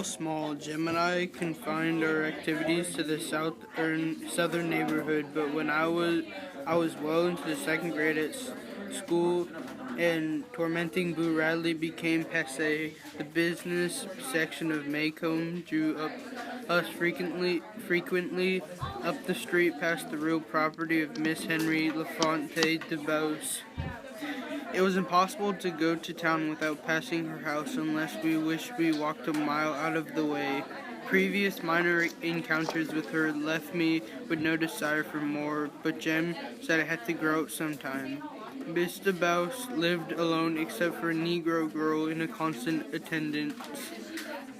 While small, Jim and I confined our activities to the southern neighborhood, but when I was well into the second grade at school, and tormenting Boo Radley became passe. The business section of Maycomb drew us frequently up the street past the real property of Miss Henry LaFontaine de Beauce. It was impossible to go to town without passing her house unless we wished we walked a mile out of the way. Previous minor encounters with her left me with no desire for more, but Jem said I had to grow up sometime. Miss de Beauce lived alone except for a Negro girl in a constant attendance.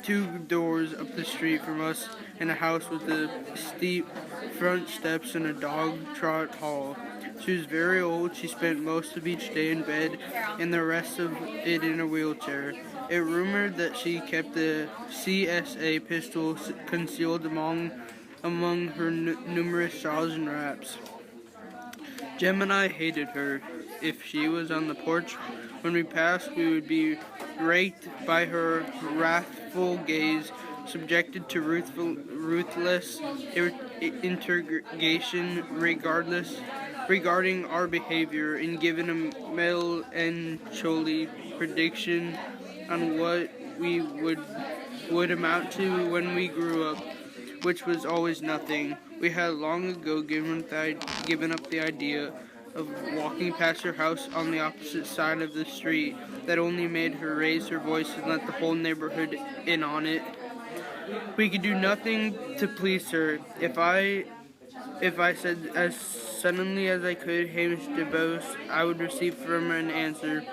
2 doors up the street from us in a house with a steep front steps and a dog trot hall. She was very old. She spent most of each day in bed and the rest of it in a wheelchair. It rumored that she kept a CSA pistol concealed among her numerous shawls and wraps. Jem and I hated her. If she was on the porch when we passed, we would be raked by her wrathful gaze, subjected to ruthless interrogation regarding our behavior, and given a melancholy prediction on what we would amount to when we grew up, which was always nothing. We had long ago given up the idea of walking past her house on the opposite side of the street. That only made her raise her voice and let the whole neighborhood in on it. We could do nothing to please her. If I said as suddenly as I could, "Hey, Miss de Beauce," I would receive from her an answer,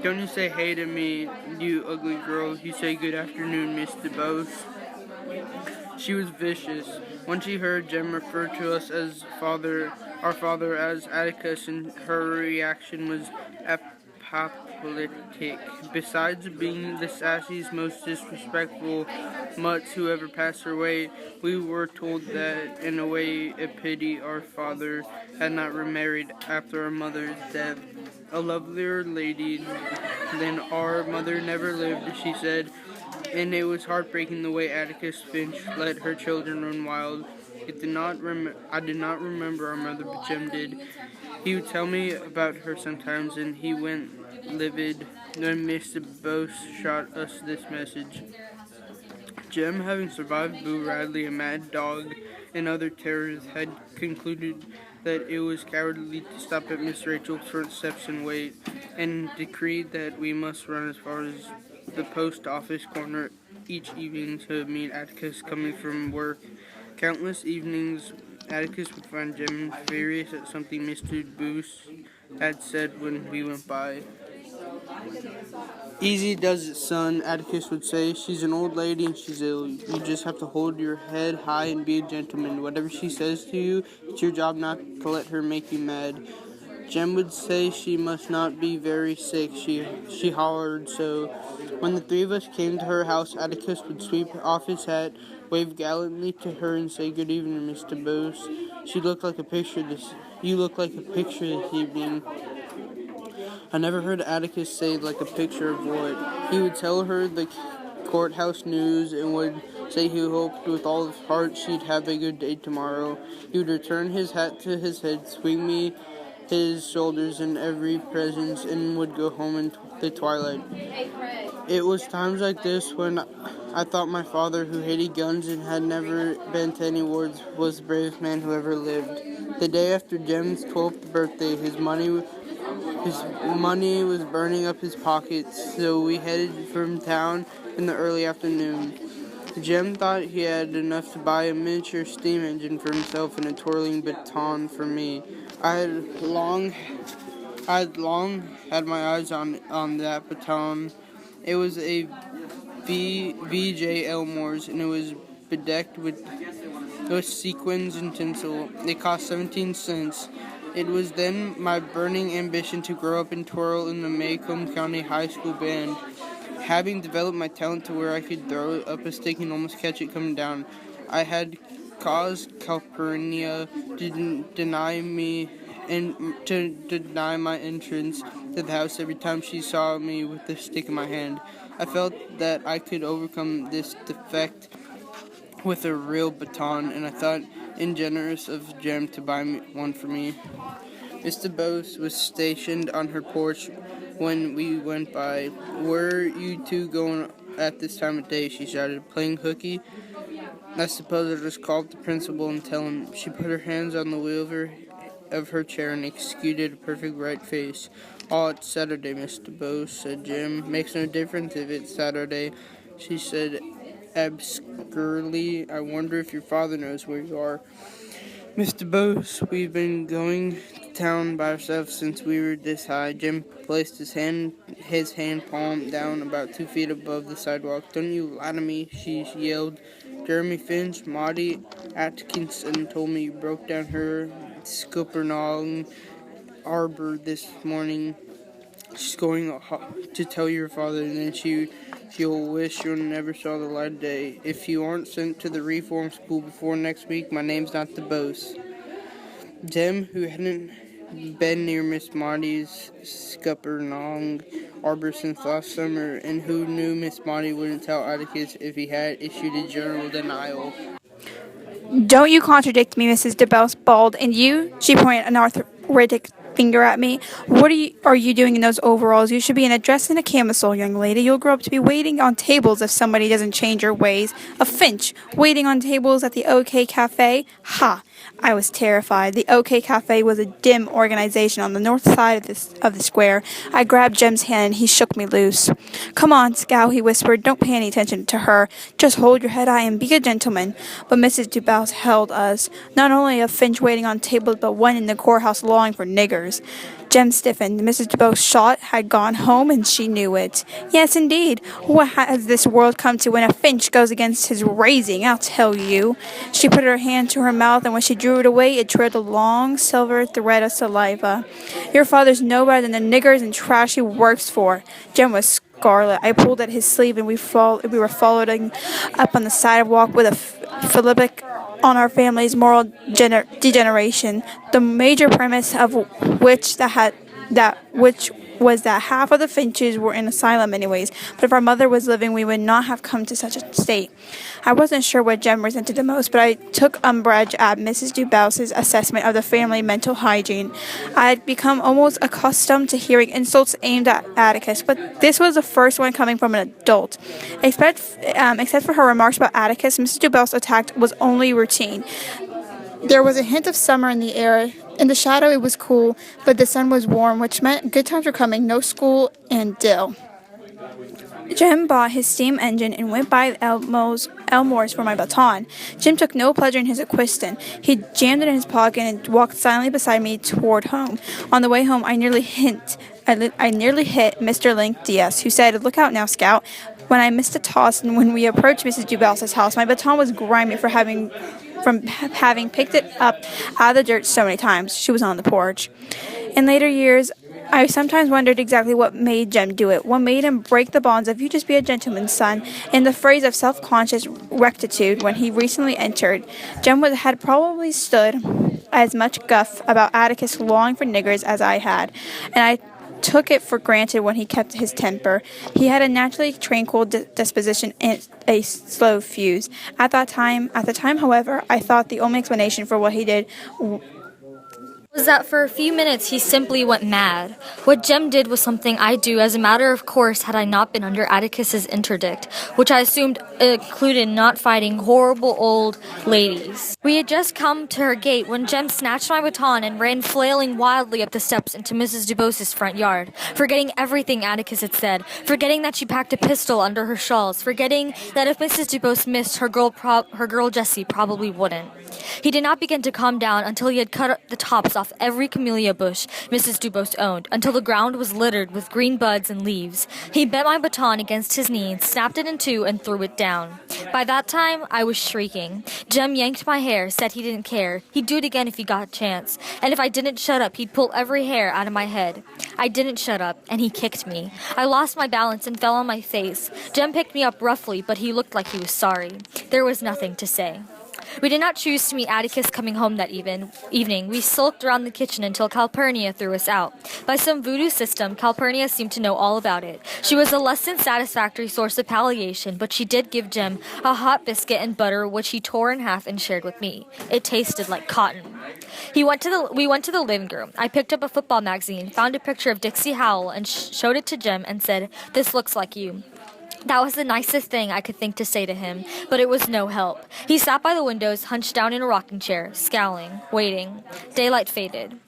"Don't you say hey to me, you ugly girl. You say good afternoon, Miss de Beauce." She was vicious. When she heard Jem refer to us as our father as Atticus, and her reaction was apoplectic. Besides being the sassy's most disrespectful mutts who ever passed her way, we were told that, in a way, a pity our father had not remarried after our mother's death. A lovelier lady than our mother never lived, she said, and it was heartbreaking the way Atticus Finch let her children run wild. I did not remember our mother, but Jem did. He would tell me about her sometimes, and he went livid when Miss de Beauce shot us this message. Jem, having survived Boo Radley, a mad dog, and other terrors, had concluded that it was cowardly to stop at Miss Rachel's front steps and wait, and decreed that we must run as far as the post office corner each evening to meet Atticus coming from work. Countless evenings, Atticus would find Jem furious at something Mr. Beauce had said when we went by. "Easy does it, son," Atticus would say. "She's an old lady and she's ill. You just have to hold your head high and be a gentleman. Whatever she says to you, it's your job not to let her make you mad." Jem would say she must not be very sick. She hollered so. When the 3 of us came to her house, Atticus would sweep off his hat, wave gallantly to her, and say, "Good evening, Miss de Beauce. You look like a picture this evening." I never heard Atticus say like a picture of what. He would tell her the courthouse news and would say he hoped with all his heart she'd have a good day tomorrow. He would return his hat to his head, swing me his shoulders in every presence, and would go home in the twilight. It was times like this when I thought my father, who hated guns and had never been to any wars, was the bravest man who ever lived. The day after Jem's 12th birthday, his money was burning up his pockets, so we headed from town in the early afternoon. Jem thought he had enough to buy a miniature steam engine for himself and a twirling baton for me. I had long had my eyes on that baton. It was a VJ Elmore's, and it was bedecked with sequins and tinsel. It cost 17 cents. It was then my burning ambition to grow up and twirl in the Maycomb County High School band. Having developed my talent to where I could throw up a stick and almost catch it coming down, I had caused Calpurnia to deny me to deny my entrance to the house every time she saw me with the stick in my hand. I felt that I could overcome this defect with a real baton, and I thought ingenuous of Jem to buy one for me. Mr. Bose was stationed on her porch when we went by. "Where are you two going at this time of day?" she shouted. "Playing hooky?" "I suppose I'll just call up the principal and tell him." She put her hands on the wheel of her chair and executed a perfect right face. "Oh, it's Saturday, Mr. Bose," said Jim. "Makes no difference if it's Saturday," she said obscurely. "I wonder if your father knows where you are." "Mr. Bose, we've been going to town by ourselves since we were this high." Jim placed his hand palm down about 2 feet above the sidewalk. "Don't you lie to me," she yelled. "Jeremy Finch, Maudie Atkinson told me you broke down her Scuppernong arbor this morning. She's going to tell your father, and then she'll wish you never saw the light of day. If you aren't sent to the reform school before next week, my name's not the Bose." Jem, who hadn't been near Miss Maudie's Scuppernong arbor since last summer, and who knew Miss Maudie wouldn't tell Atticus if he had, issued a general denial. "Don't you contradict me," Mrs. DeBose bawled. "And you," she pointed an arthritic finger at me, "what are you doing in those overalls? You should be in a dress and a camisole, young lady. You'll grow up to be waiting on tables if somebody doesn't change your ways. A Finch, waiting on tables at the OK Cafe? Ha!" I was terrified. The OK Cafe was a dim organization on the north side of the square. I grabbed Jem's hand and he shook me loose. "Come on, Scout," he whispered. "Don't pay any attention to her. Just hold your head high and be a gentleman." But Mrs. DeBose held us. Not only a Finch waiting on tables, but one in the courthouse lawing for niggers. Jem stiffened. Mrs. DeBose's shot had gone home, and she knew it. Yes, indeed. What has this world come to when a Finch goes against his raising, I'll tell you. She put her hand to her mouth, and when she drew it away, it trailed a long silver thread of saliva. "Your father's no better than the niggers and trash he works for." Jem was scarlet. I pulled at his sleeve, and we were following up on the sidewalk with a philippic on our family's moral degeneration, the major premise of which was that half of the Finches were in asylum anyways, but if our mother was living, we would not have come to such a state. I wasn't sure what Jem resented the most, but I took umbrage at Mrs. DeBouse's assessment of the family mental hygiene. I had become almost accustomed to hearing insults aimed at Atticus, but this was the first one coming from an adult. Except for her remarks about Atticus, Mrs. DeBouse's attack was only routine. There was a hint of summer in the air. In the shadow it was cool, but the sun was warm, which meant good times were coming, no school, and dill. Jim bought his steam engine and went by Elmore's for my baton. Jim took no pleasure in his equestrian. He jammed it in his pocket and walked silently beside me toward home. On the way home, I nearly hit Mr. Link Diaz, who said, "Look out now, Scout." When I missed a toss and when we approached Mrs. DeBouse's house, my baton was grimy from having picked it up out of the dirt so many times. She was on the porch. In later years, I sometimes wondered exactly what made Jem do it. What made him break the bonds of "you just be a gentleman's son" in the phrase of self-conscious rectitude when he recently entered. Jem had probably stood as much guff about Atticus longing for niggers as I had, and I took it for granted when he kept his temper. He had a naturally tranquil disposition and a slow fuse. At the time, however, I thought the only explanation for what he did was that for a few minutes he simply went mad. What Jem did was something I'd do as a matter of course had I not been under Atticus's interdict, which I assumed included not fighting horrible old ladies. We had just come to her gate when Jem snatched my baton and ran flailing wildly up the steps into Mrs. DeBose's front yard, forgetting everything Atticus had said, forgetting that she packed a pistol under her shawls, forgetting that if Mrs. DeBose missed, her girl Jessie probably wouldn't. He did not begin to calm down until he had cut the tops off every camellia bush Mrs. DeBose owned, until the ground was littered with green buds and leaves. He bent my baton against his knee and snapped it in two and threw it down. By that time, I was shrieking. Jem yanked my hair, said he didn't care. He'd do it again if he got a chance. And if I didn't shut up, he'd pull every hair out of my head. I didn't shut up, and he kicked me. I lost my balance and fell on my face. Jem picked me up roughly, but he looked like he was sorry. There was nothing to say. We did not choose to meet Atticus coming home that evening. We sulked around the kitchen until Calpurnia threw us out. By some voodoo system, Calpurnia seemed to know all about it. She was a less than satisfactory source of palliation, but she did give Jem a hot biscuit and butter, which he tore in half and shared with me. It tasted like cotton. We went to the living room. I picked up a football magazine, found a picture of Dixie Howell, and showed it to Jem and said, "This looks like you." That was the nicest thing I could think to say to him, but it was no help. He sat by the windows, hunched down in a rocking chair, scowling, waiting. Daylight faded.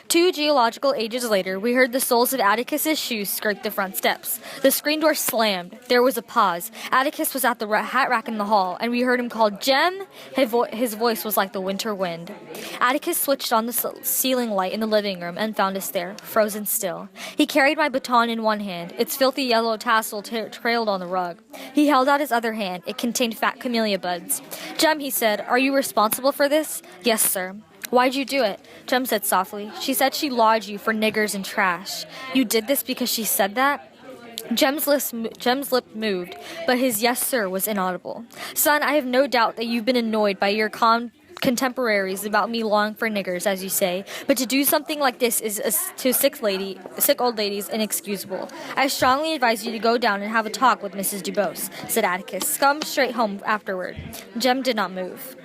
2 geological ages later, we heard the soles of Atticus's shoes scrape the front steps. The screen door slammed. There was a pause. Atticus was at the hat rack in the hall, and we heard him call, "Jem!" His voice was like the winter wind. Atticus switched on the ceiling light in the living room and found us there, frozen still. He carried my baton in one hand. Its filthy yellow tassel trailed on the rug. He held out his other hand. It contained fat camellia buds. "Jem," he said, "are you responsible for this?" "Yes, sir." "Why'd you do it?" Jem said softly. "She said she lodged you for niggers and trash." "You did this because she said that?" Jem's lip moved, but his "yes, sir" was inaudible. "Son, I have no doubt that you've been annoyed by your contemporaries about me longing for niggers, as you say, but to do something like this is to sick old ladies inexcusable. I strongly advise you to go down and have a talk with Mrs. Dubose," said Atticus. "Come straight home afterward." Jem did not move.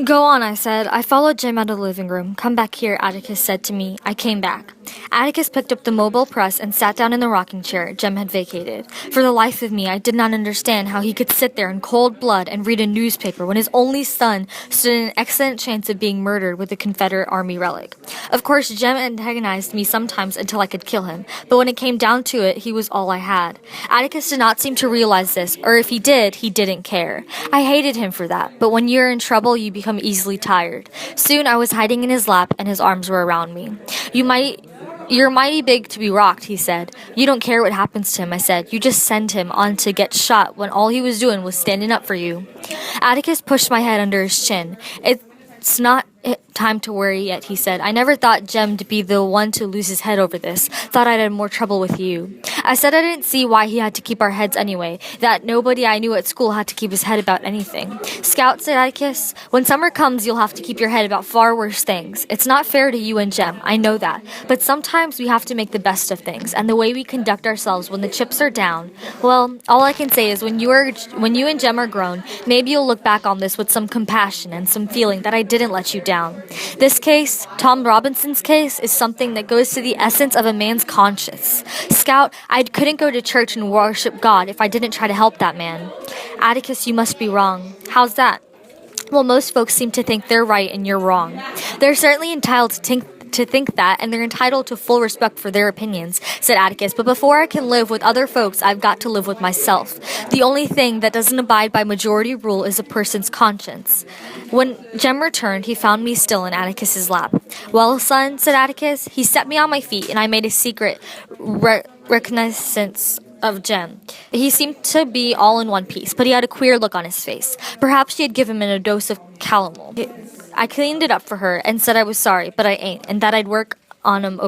"Go on," I said. I followed Jem out of the living room. "Come back here," Atticus said to me. I came back. Atticus picked up the mobile press and sat down in the rocking chair Jem had vacated. For the life of me, I did not understand how he could sit there in cold blood and read a newspaper when his only son stood an excellent chance of being murdered with a Confederate Army relic. Of course, Jem antagonized me sometimes until I could kill him, but when it came down to it, he was all I had. Atticus did not seem to realize this, or if he did, he didn't care. I hated him for that, but when you're in trouble, you become easily tired. Soon I was hiding in his lap and his arms were around me. You're mighty big to be rocked," he said. "You don't care what happens to him," I said. "You just send him on to get shot when all he was doing was standing up for you." Atticus pushed my head under his chin. "It's not time to worry yet," he said. "I never thought Jem to be the one to lose his head over this. Thought I'd had more trouble with you." I said I didn't see why he had to keep our heads anyway, that nobody I knew at school had to keep his head about anything. "Scout," said Atticus, "when summer comes you'll have to keep your head about far worse things. It's not fair to you and Jem, I know that, but sometimes we have to make the best of things, and the way we conduct ourselves when the chips are down, well, all I can say is when you and Jem are grown, maybe you'll look back on this with some compassion and some feeling that I didn't let you down. This case, Tom Robinson's case, is something that goes to the essence of a man's conscience. Scout, I couldn't go to church and worship God if I didn't try to help that man." "Atticus, you must be wrong." "How's that?" "Well, most folks seem to think they're right and you're wrong." "They're certainly entitled to think that, and they're entitled to full respect for their opinions," said Atticus, "but before I can live with other folks, I've got to live with myself. The only thing that doesn't abide by majority rule is a person's conscience." When Jem returned, he found me still in Atticus's lap. "Well, son," said Atticus. He set me on my feet, and I made a secret reconnaissance of Jem. He seemed to be all in one piece, but he had a queer look on his face. Perhaps she had given him a dose of calomel. I cleaned it up for her and said I was sorry, but I ain't, and that I'd work on him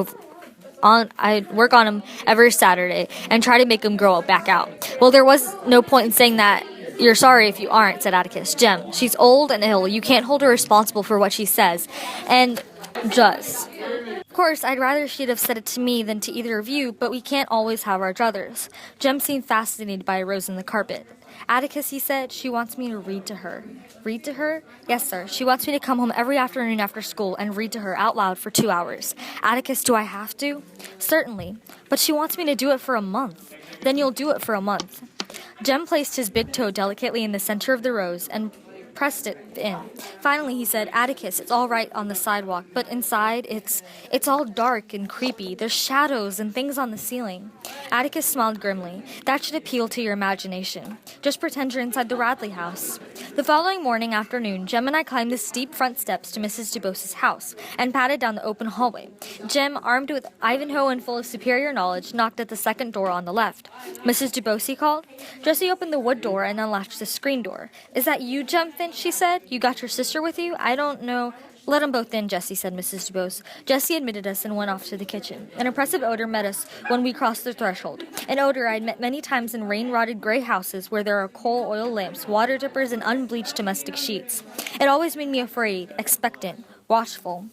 every Saturday and try to make him grow back out. "Well, there was no point in saying that you're sorry if you aren't," said Atticus. "Jem, she's old and ill. You can't hold her responsible for what she says and does. Of course, I'd rather she'd have said it to me than to either of you, but we can't always have our druthers." Jem seemed fascinated by a rose in the carpet. "Atticus," he said, "she wants me to read to her." "Read to her?" "Yes, sir. She wants me to come home every afternoon after school and read to her out loud for 2 hours. "Atticus, do I have to?" "Certainly. But she wants me to do it for a month." "Then you'll do it for a month." Jem placed his big toe delicately in the center of the rose and pressed it in. Finally, he said, "Atticus, it's all right on the sidewalk, but inside, it's all dark and creepy. There's shadows and things on the ceiling." Atticus smiled grimly. "That should appeal to your imagination. Just pretend you're inside the Radley house." The following afternoon, Jem and I climbed the steep front steps to Mrs. Dubose's house and padded down the open hallway. Jem, armed with Ivanhoe and full of superior knowledge, knocked at the second door on the left. "Mrs. Dubose," he called. Jessie opened the wood door and unlatched the screen door. "Is that you, Jem Finch?" she said. "You got your sister with you? I don't know." "Let 'em both in, Jessie," said Mrs. DuBose. Jessie admitted us and went off to the kitchen. An oppressive odor met us when we crossed the threshold, an odor I'd met many times in rain-rotted gray houses where there are coal oil lamps, water dippers, and unbleached domestic sheets. It always made me afraid, expectant, watchful.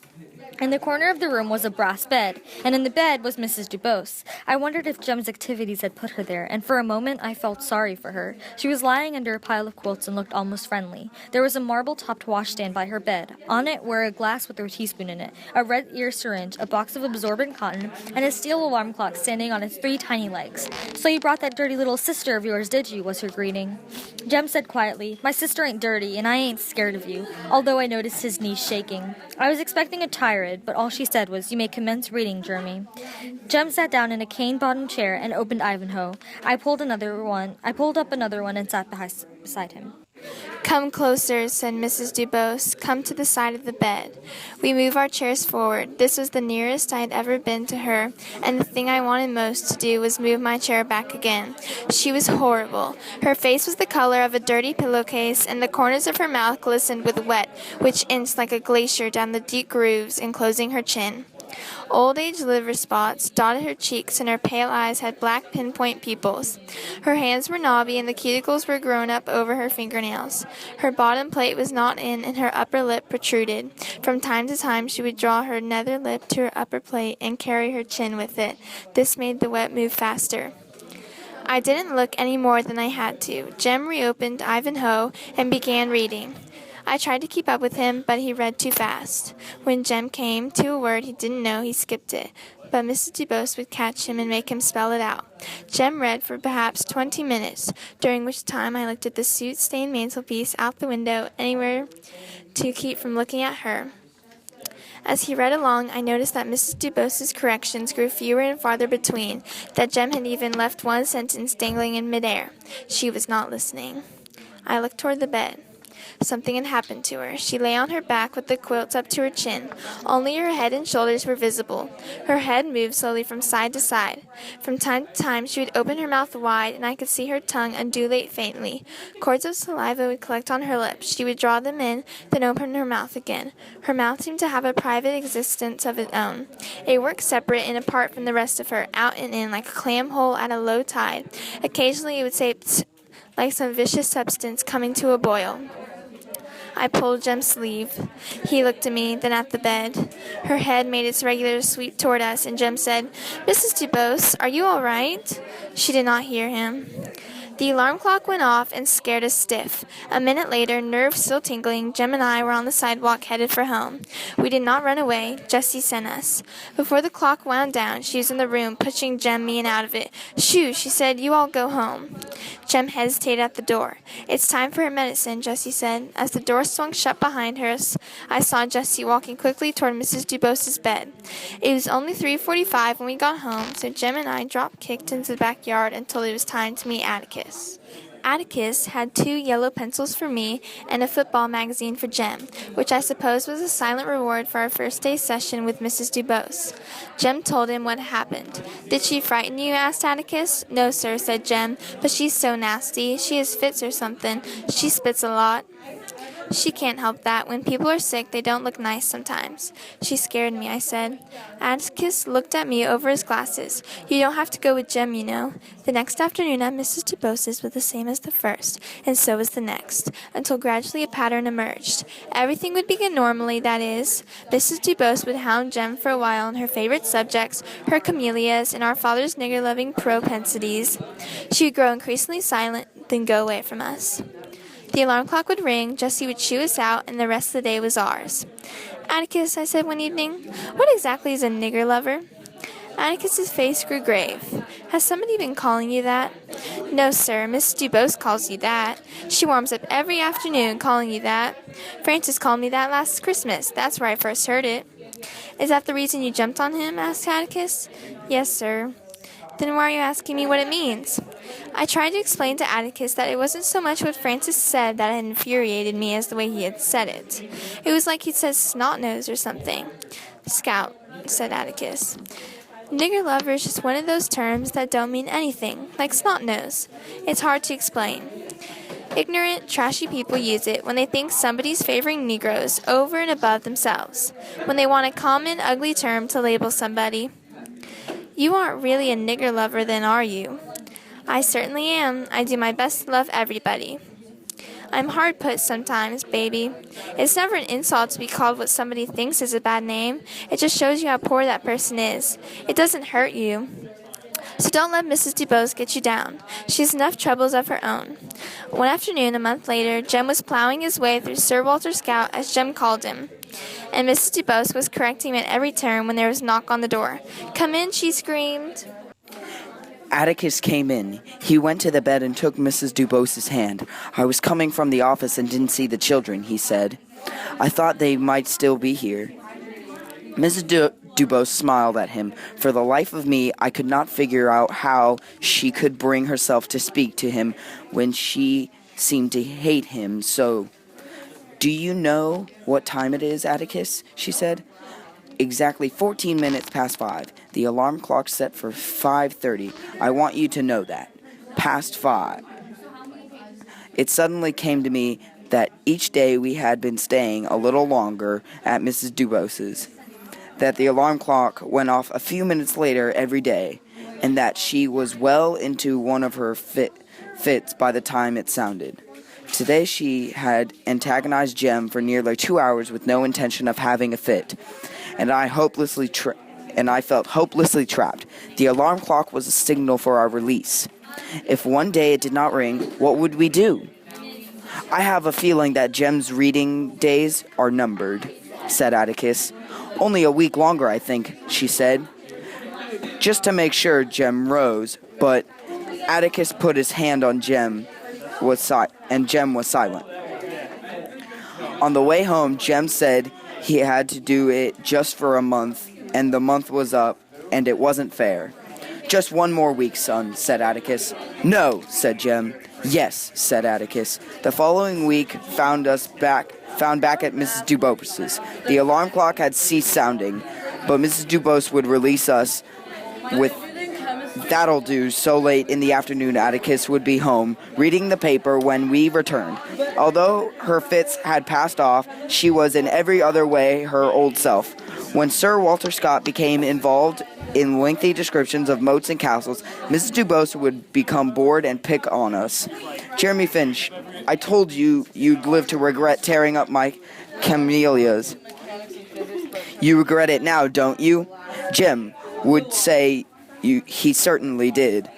In the corner of the room was a brass bed, and in the bed was Mrs. DuBose. I wondered if Jem's activities had put her there, and for a moment I felt sorry for her. She was lying under a pile of quilts and looked almost friendly. There was a marble-topped washstand by her bed. On it were a glass with a teaspoon in it, a red ear syringe, a box of absorbent cotton, and a steel alarm clock standing on its 3 tiny legs. "So you brought that dirty little sister of yours, did you?" was her greeting. Jem said quietly, "My sister ain't dirty, and I ain't scared of you," although I noticed his knees shaking. I was expecting a tirade, but all she said was, "You may commence reading, Jeremy." Jem sat down in a cane-bottomed chair and opened Ivanhoe. I pulled up another one and sat beside him. "Come closer," said Mrs. DuBose. "Come to the side of the bed." We moved our chairs forward. This was the nearest I had ever been to her, and the thing I wanted most to do was move my chair back again. She was horrible. Her face was the color of a dirty pillowcase, and the corners of her mouth glistened with wet, which inched like a glacier down the deep grooves enclosing her chin. Old age liver spots dotted her cheeks, and her pale eyes had black pinpoint pupils. Her hands were knobby, and the cuticles were grown up over her fingernails. Her bottom plate was not in, and her upper lip protruded. From time to time she would draw her nether lip to her upper plate and carry her chin with it. This made the wet move faster. I didn't look any more than I had to. Jem reopened Ivanhoe and began reading. I tried to keep up with him, but he read too fast. When Jem came to a word he didn't know, he skipped it, but Mrs. DuBose would catch him and make him spell it out. Jem read for perhaps 20 minutes, during which time I looked at the soot-stained mantelpiece, out the window, anywhere to keep from looking at her. As he read along, I noticed that Mrs. DuBose's corrections grew fewer and farther between, that Jem had even left one sentence dangling in midair. She was not listening. I looked toward the bed. Something had happened to her. She lay on her back with the quilts up to her chin. Only her head and shoulders were visible. Her head moved slowly from side to side. From time to time she would open her mouth wide, and I could see her tongue undulate faintly. Cords of saliva would collect on her lips. She would draw them in, then open her mouth again. Her mouth seemed to have a private existence of its own. It worked separate and apart from the rest of her, out and in like a clam hole at a low tide. Occasionally it would say "psst," like some vicious substance coming to a boil. I pulled Jem's sleeve. He looked at me, then at the bed. Her head made its regular sweep toward us, and Jem said, "Mrs. DuBose, are you all right?" She did not hear him. The alarm clock went off and scared us stiff. A minute later, nerves still tingling, Jem and I were on the sidewalk headed for home. We did not run away. Jessie sent us. Before the clock wound down, she was in the room, pushing Jem, me, and out of it. "Shoo," she said, "you all go home." Jem hesitated at the door. "It's time for her medicine," Jessie said. As the door swung shut behind her, I saw Jessie walking quickly toward Mrs. DuBose's bed. It was only 3:45 when we got home, so Jem and I drop-kicked into the backyard until it was time to meet Atticus. Atticus had 2 yellow pencils for me and a football magazine for Jem, which I suppose was a silent reward for our first day's session with Mrs. DuBose. Jem told him what happened. "Did she frighten you?" asked Atticus. "No, sir," said Jem, "but she's so nasty. She has fits or something. She spits a lot." "She can't help that. When people are sick, they don't look nice sometimes." "She scared me," I said. Atticus looked at me over his glasses. "You don't have to go with Jem, you know." The next afternoon at Mrs. DuBose's was the same as the first, and so was the next, until gradually a pattern emerged. Everything would begin normally, that is. Mrs. DuBose would hound Jem for a while on her favorite subjects, her camellias, and our father's nigger-loving propensities. She would grow increasingly silent, then go away from us. The alarm clock would ring, Jessie would shoo us out, and the rest of the day was ours. "Atticus," I said one evening, "what exactly is a nigger lover?" Atticus's face grew grave. "Has somebody been calling you that?" "No, sir. Miss DuBose calls you that. She warms up every afternoon calling you that. Francis called me that last Christmas. That's where I first heard it." "Is that the reason you jumped on him?" asked Atticus. "Yes, sir." "Then why are you asking me what it means?" I tried to explain to Atticus that it wasn't so much what Francis said that had infuriated me as the way he had said it. It was like he'd said snot-nose or something. "Scout," said Atticus. "Nigger lover is just one of those terms that don't mean anything, like snot-nose. It's hard to explain." Ignorant, trashy people use it when they think somebody's favoring Negroes over and above themselves, when they want a common, ugly term to label somebody. You aren't really a nigger lover then, are you? I certainly am. I do my best to love everybody. I'm hard put sometimes, baby. It's never an insult to be called what somebody thinks is a bad name. It just shows you how poor that person is. It doesn't hurt you. So don't let Mrs. DuBose get you down. She has enough troubles of her own. One afternoon, a month later, Jem was plowing his way through Sir Walter Scott, as Jem called him, and Mrs. DuBose was correcting him at every turn when there was a knock on the door. "Come in," she screamed. Atticus came in. He went to the bed and took Mrs. DuBose's hand. "I was coming from the office and didn't see the children," he said. "I thought they might still be here." Mrs. DuBose smiled at him. For the life of me, I could not figure out how she could bring herself to speak to him when she seemed to hate him so. "Do you know what time it is, Atticus?" she said. "Exactly 14 minutes past 5. The alarm clock's set for 5:30. I want you to know that. Past 5. It suddenly came to me that each day we had been staying a little longer at Mrs. DuBose's, that the alarm clock went off a few minutes later every day, and that she was well into one of her fits by the time it sounded. Today she had antagonized Jem for nearly 2 hours with no intention of having a fit, and I felt hopelessly trapped. The alarm clock was a signal for our release. If one day it did not ring, what would we do? "I have a feeling that Jem's reading days are numbered," said Atticus. "Only a week longer, I think," she said. Just to make sure, Jem rose, but Atticus put his hand on Jem, and Jem was silent. On the way home, Jem said he had to do it just for a month, and the month was up, and it wasn't fair. "Just one more week, son," said Atticus. "No," said Jem. "Yes," said Atticus. The following week found back at Mrs. DuBose's. The alarm clock had ceased sounding, but Mrs. DuBose would release us with "That'll do." So late in the afternoon, Atticus would be home, reading the paper when we returned. Although her fits had passed off, she was in every other way her old self. When Sir Walter Scott became involved in lengthy descriptions of moats and castles, Mrs. DuBose would become bored and pick on us. "Jeremy Finch, I told you you'd live to regret tearing up my camellias. You regret it now, don't you?" Jem would say he certainly did.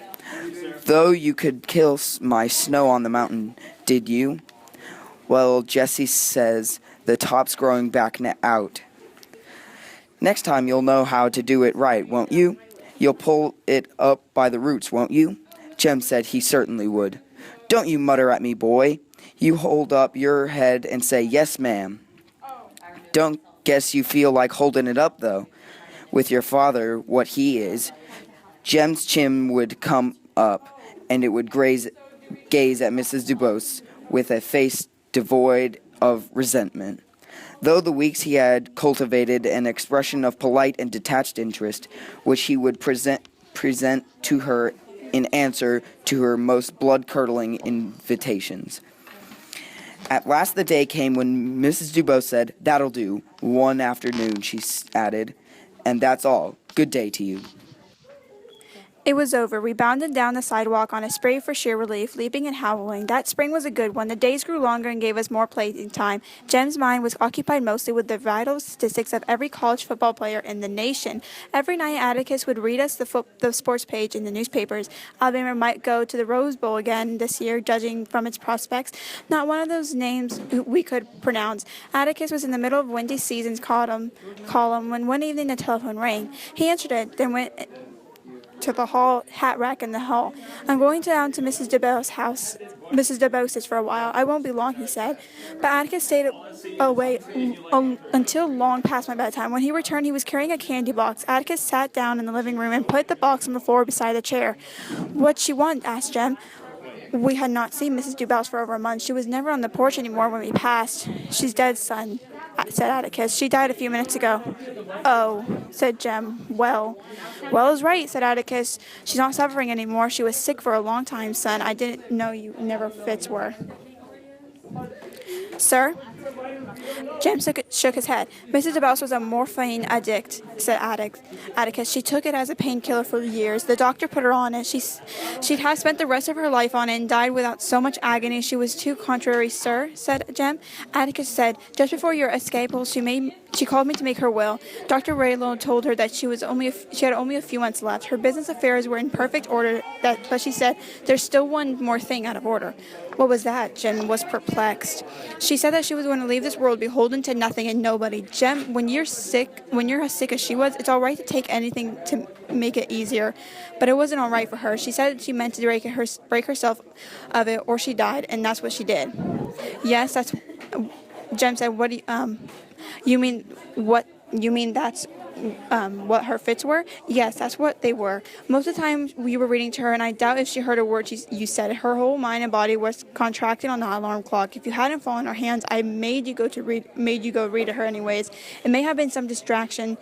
"Though you could kill my snow on the mountain, did you?" "Well, Jessie says the top's growing back out. Next time you'll know how to do it right, won't you? You'll pull it up by the roots, won't you?" Jem said he certainly would. "Don't you mutter at me, boy. You hold up your head and say, 'Yes, ma'am.' Don't guess you feel like holding it up, though, with your father what he is." Jem's chin would come up, and it would gaze at Mrs. DuBose with a face devoid of resentment. Though the weeks he had cultivated an expression of polite and detached interest, which he would present to her in answer to her most blood-curdling invitations. At last the day came when Mrs. DuBose said, "That'll do," one afternoon, she added, "and that's all. Good day to you." It was over. We bounded down the sidewalk on a spree for sheer relief, leaping and howling. That spring was a good one. The days grew longer and gave us more playing time. Jem's mind was occupied mostly with the vital statistics of every college football player in the nation. Every night, Atticus would read us the sports page in the newspapers. Alabama might go to the Rose Bowl again this year, judging from its prospects. Not one of those names we could pronounce. Atticus was in the middle of Wendy Season's column when one evening the telephone rang. He answered it, then went to the hat rack in the hall. "I'm going down to Mrs. DuBose's for a while. I won't be long," he said. But Atticus stayed away until long past my bedtime. When he returned, he was carrying a candy box. Atticus sat down in the living room and put the box on the floor beside the chair. "What'd she want?" asked Jem. We had not seen Mrs. DuBose for over a month. She was never on the porch anymore when we passed. "She's dead, son," said Atticus. She died a few minutes ago. Oh, said Jem. Well is right, said Atticus. She's not suffering anymore. She was sick for a long time, son. I didn't know you never fits were. Sir? Jem shook his head. Mrs. DeBouse was a morphine addict, said Atticus. She took it as a painkiller for years. The doctor put her on it. She'd have spent the rest of her life on it and died without so much agony. She was too contrary, sir, said Jem. Atticus said, just before your escape, she called me to make her will. Dr. Raylow told her that she had only a few months left. Her business affairs were in perfect order, but she said, there's still one more thing out of order. What was that? Jem was perplexed. She said that she was going to leave this world beholden to nothing and nobody. Jem, when you're as sick as she was, it's all right to take anything to make it easier. But it wasn't all right for her. She said she meant to break herself of it, or she died, and that's what she did. Yes, that's... Jem said, what do you mean what you mean that's what her fits were? Yes, that's what they were. Most of the time we were reading to her, and I doubt if she heard a word you said. Her whole mind and body was contracted on the alarm clock. If you hadn't fallen in our hands, I made you go read to her anyways. It may have been some distraction.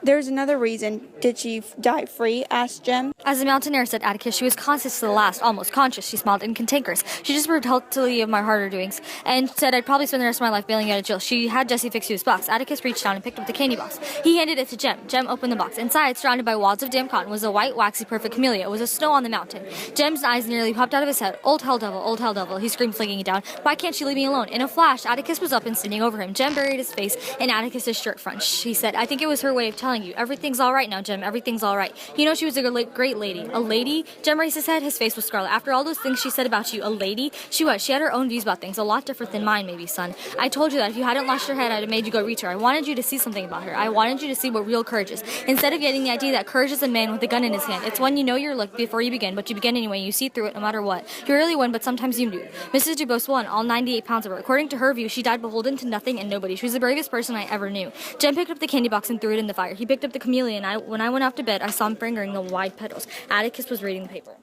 There's another reason. Did she die free? Asked Jem. As the mountaineer, said Atticus, she was conscious to the last, almost conscious. She smiled and cantankerous. She just approved healthily of my harder doings, and said I'd probably spend the rest of my life bailing out of jail. She had Jessie fix you his box. Atticus reached down and picked up the candy box. He handed it to Jem. Jem opened the box. Inside, surrounded by wads of damp cotton, was a white, waxy, perfect camellia. It was a snow on the mountain. Jem's eyes nearly popped out of his head. Old hell devil, he screamed, flinging it down. Why can't she leave me alone? In a flash, Atticus was up and standing over him. Jem buried his face in Atticus's shirt front. She said, I think it was her way of telling you, everything's all right now, Jem. Everything's all right. You know she was a great lady. A lady? Jem raised his head. His face was scarlet. After all those things she said about you, a lady? She was. She had her own views about things, a lot different than mine, maybe, son. I told you that if you hadn't lost your head, I'd have made you go reach her. I wanted you to see something about her. I wanted you to see what real courage is. Instead of getting the idea that courage is a man with a gun in his hand. It's when you know your luck before you begin, but you begin anyway. You see through it no matter what. You rarely win, but sometimes you do. Mrs. Dubose won, all 98 pounds of her. According to her view, she died beholden to nothing and nobody. She was the bravest person I ever knew. Jem picked up the candy box and threw it in the fire. He picked up the camellia, and when I went off to bed, I saw him fingering the wide petals. Atticus was reading the paper.